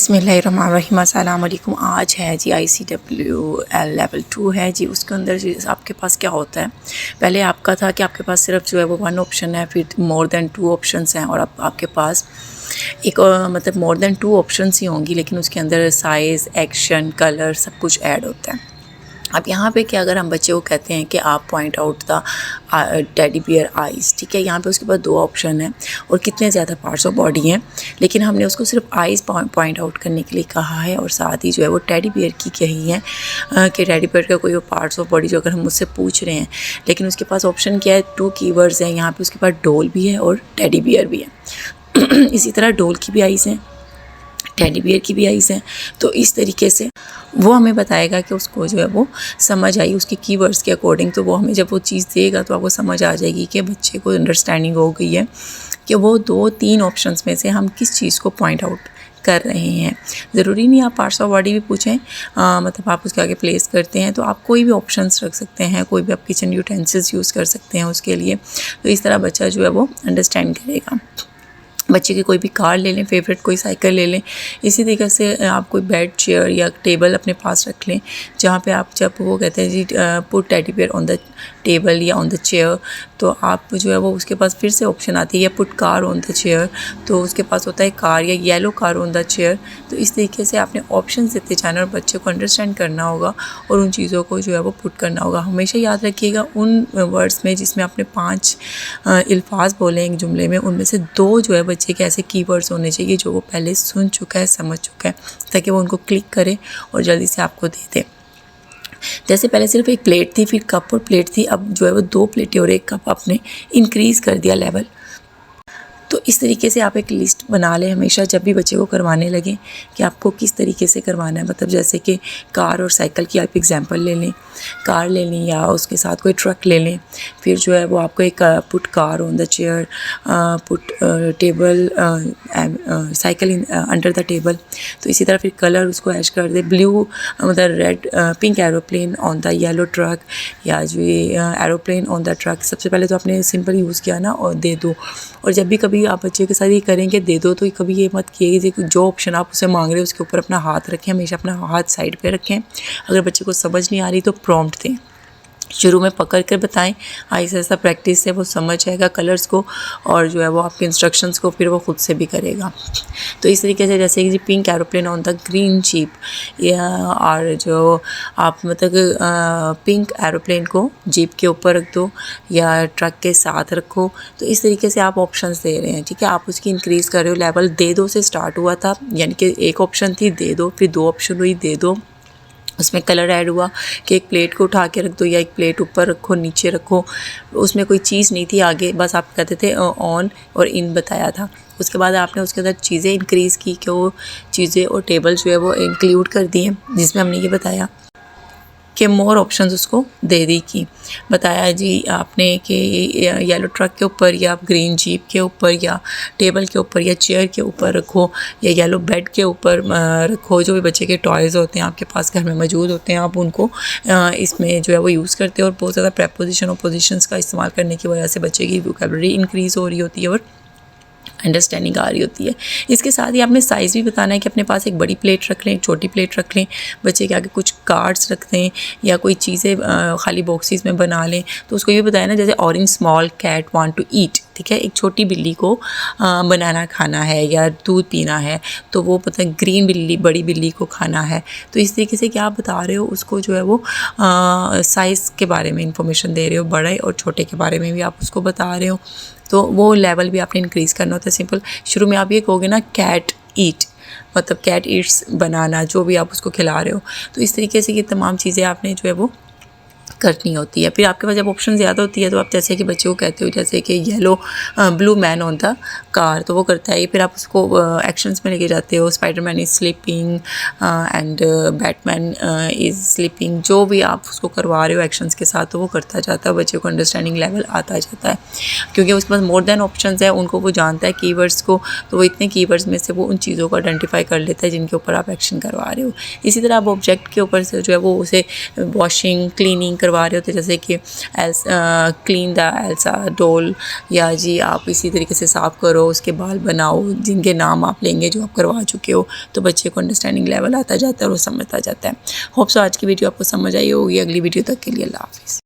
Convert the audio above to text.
बिस्मिल्लाहिर्रहमानिर्रहीम। अस्सलाम वालेकुम। आज है जी ICWL लेवल 2 है जी। उसके अंदर जी आपके पास क्या होता है, पहले आपका था कि आपके पास सिर्फ जो है वो 1 ऑप्शन है, फिर मोर देन 2 ऑप्शंस हैं, और अब आपके पास एक मतलब मोर देन 2 ऑप्शंस ही होंगी, लेकिन उसके अंदर साइज़, एक्शन, कलर सब कुछ ऐड होता है। अब यहाँ पे क्या, अगर हम बच्चे को कहते हैं कि आप point out the teddy bear eyes, ठीक है, यहाँ पे उसके पास 2 ऑप्शन हैं और कितने ज़्यादा पार्ट्स ऑफ बॉडी हैं, लेकिन हमने उसको सिर्फ आइज़ पॉइंट आउट करने के लिए कहा है, और साथ ही जो है वो टेडी बियर की कही है कि टेडी बियर का कोई पार्ट्स ऑफ बॉडी जो अगर हम मुझसे पूछ रहे हैं, लेकिन उसके पास ऑप्शन क्या है, 2 कीवर्ड्स हैं यहाँ पे। उसके पास डॉल भी है और टेडी बियर भी है। इसी तरह डॉल की भी आइज़ हैं, टेडी बियर की भी आइज़ हैं। तो इस तरीके से वो हमें बताएगा कि उसको जो है वो समझ आई उसके कीवर्ड्स के अकॉर्डिंग। तो वो हमें जब वो चीज़ देगा तो आपको समझ आ जाएगी कि बच्चे को अंडरस्टैंडिंग हो गई है कि वो 2-3 ऑप्शंस में से हम किस चीज़ को पॉइंट आउट कर रहे हैं। ज़रूरी नहीं आप पार्ट्स ऑफ बॉडी भी पूछें, मतलब आप उसके आगे प्लेस करते हैं तो आप कोई भी ऑप्शंस रख सकते हैं, कोई भी आप किचन यूटेंसिल्स यूज़ कर सकते हैं उसके लिए। तो इस तरह बच्चा जो है वो अंडरस्टैंड करेगा। बच्चे की कोई भी कार ले लें, फेवरेट कोई साइकिल ले लें। इसी तरीके से आप कोई बेड, चेयर या टेबल अपने पास रख लें, जहाँ पे आप जब वो कहते हैं जी put teddy bear on the table या ऑन द चेयर, तो आप जो है वो उसके पास फिर से ऑप्शन आती है या put car on the chair, तो उसके पास होता है कार या yellow car on the chair. तो इस तरीके से आपने ऑप्शन देते जाना और बच्चे को अंडरस्टैंड करना होगा और उन चीज़ों को जो है वो पुट करना होगा। हमेशा याद रखिएगा उन वर्ड्स में जिसमें आपने 5 अल्फाज बोले एक जुमले में, उनमें से 2 जो है बच्चे के ऐसे कीवर्ड्स होने चाहिए जो वो पहले सुन चुका है, समझ चुका है, ताकि वो उनको क्लिक करे और जल्दी से आपको दे दे। जैसे पहले सिर्फ एक प्लेट थी, फिर कप और प्लेट थी, अब जो है वो 2 प्लेटें और 1 कप आपने इंक्रीज़ कर दिया लेवल। तो इस तरीके से आप एक लिस्ट बना लें हमेशा जब भी बच्चे को करवाने लगें कि आपको किस तरीके से करवाना है। मतलब जैसे कि कार और साइकिल की आप एग्जांपल ले लें, कार ले लें या उसके साथ कोई ट्रक ले लें। फिर जो है वो आपको एक put car on the chair, put table cycle in under the table. तो इसी तरह फिर कलर उसको ऐश कर दे, ब्लू मतलब red pink aeroplane on the yellow truck, या जो एरोप्लेन ऑन द ट्रक। सबसे पहले तो आपने सिंपल यूज़ किया ना, और दे दो। और जब भी कभी आप बच्चे के साथ ये करेंगे दे दो, तो कभी ये मत किए कि जो ऑप्शन आप उसे मांग रहे हो उसके ऊपर अपना हाथ रखें, हमेशा अपना हाथ साइड पे रखें। अगर बच्चे को समझ नहीं आ रही तो प्रॉम्प्ट दें, शुरू में पकड़ कर बताएं, ऐसा ऐसा प्रैक्टिस से वो समझ जाएगा कलर्स को, और जो है वो आपके इंस्ट्रक्शंस को फिर वो खुद से भी करेगा। तो इस तरीके से जैसे कि pink aeroplane on the green jeep, या और जो आप मतलब पिंक एरोप्लेन को जीप के ऊपर रख दो या ट्रक के साथ रखो। तो इस तरीके से आप ऑप्शंस दे रहे हैं, ठीक है। आप उसकी इंक्रीज़ कर रहे हो लेवल। दे दो से स्टार्ट हुआ था, यानी कि एक ऑप्शन थी दे दो, फिर 2 ऑप्शन हुई दे दो, उसमें कलर ऐड हुआ कि एक प्लेट को उठा के रख दो या एक प्लेट ऊपर रखो, नीचे रखो। उसमें कोई चीज़ नहीं थी आगे, बस आप कहते थे ऑन और इन बताया था। उसके बाद आपने उसके अंदर चीज़ें इंक्रीज़ की कि वो चीज़ें और टेबल जो है वो इंक्लूड कर दी हैं, जिसमें हमने ये बताया कि मोर ऑप्शंस उसको दे दी की बताया जी आपने कि येलो ट्रक के ऊपर या ग्रीन जीप के ऊपर या टेबल के ऊपर या चेयर के ऊपर रखो या येलो बेड के ऊपर रखो। जो भी बच्चे के टॉयज़ होते हैं आपके पास घर में मौजूद होते हैं, आप उनको इसमें जो है वो यूज़ करते हो। और बहुत ज़्यादा प्रेपोजिशन और पोजिशंस का इस्तेमाल करने की वजह से बच्चे की वोकैबुलरी इंक्रीज़ हो रही होती है और अंडरस्टैंडिंग आ रही होती है। इसके साथ ही आपने साइज़ भी बताना है कि अपने पास एक बड़ी प्लेट रख लें, एक छोटी प्लेट रख लें, बच्चे के आगे कुछ कार्ड्स रख दें या कोई चीज़ें खाली बॉक्सेस में बना लें। तो उसको ये बताया ना, जैसे orange small cat want to eat, ठीक है, एक छोटी बिल्ली को बनाना खाना है या दूध पीना है, तो वो पता है ग्रीन बिल्ली बड़ी बिल्ली को खाना है। तो इस तरीके से क्या आप बता रहे हो उसको, जो है वो साइज़ के बारे में इंफॉर्मेशन दे रहे हो, बड़े और छोटे के बारे में भी आप उसको बता रहे हो। तो वो लेवल भी आपने इंक्रीज़ करना होता है। सिंपल शुरू में आप ये कहोगे ना कैट ईट, मतलब कैट ईट्स बनाना, जो भी आप उसको खिला रहे हो। तो इस तरीके से ये तमाम चीज़ें आपने जो है वो करनी होती है। फिर आपके पास जब ऑप्शन ज़्यादा होती है तो आप जैसे कि बच्चे को कहते हो जैसे कि yellow blue man on the car, तो वो करता है। फिर आप उसको एक्शंस में लेके जाते हो, Spiderman is sleeping and Batman is sleeping. जो भी आप उसको करवा रहे हो एक्शंस के साथ, तो वो करता जाता है, बच्चे को अंडरस्टैंडिंग लेवल आता जाता है, क्योंकि उसके पास मोर देन ऑप्शंस है, उनको वो जानता है कीवर्ड्स को। तो वो इतने कीवर्ड्स में से वो उन चीज़ों को आइडेंटिफाई कर लेता है जिनके ऊपर आप एक्शन करवा रहे हो। इसी तरह आप ऑब्जेक्ट के ऊपर से जो है वो उसे वॉशिंग क्लीनिंग करवा रहे होते, जैसे कि क्लीन द एल्सा डोल, या जी आप इसी तरीके से साफ़ करो, उसके बाल बनाओ, जिनके नाम आप लेंगे जो आप करवा चुके हो, तो बच्चे को अंडरस्टैंडिंग लेवल आता जाता है और वो समझता जाता है। होप सो आज की वीडियो आपको समझ आई होगी। अगली वीडियो तक के लिए अल्लाह हाफ़िज़।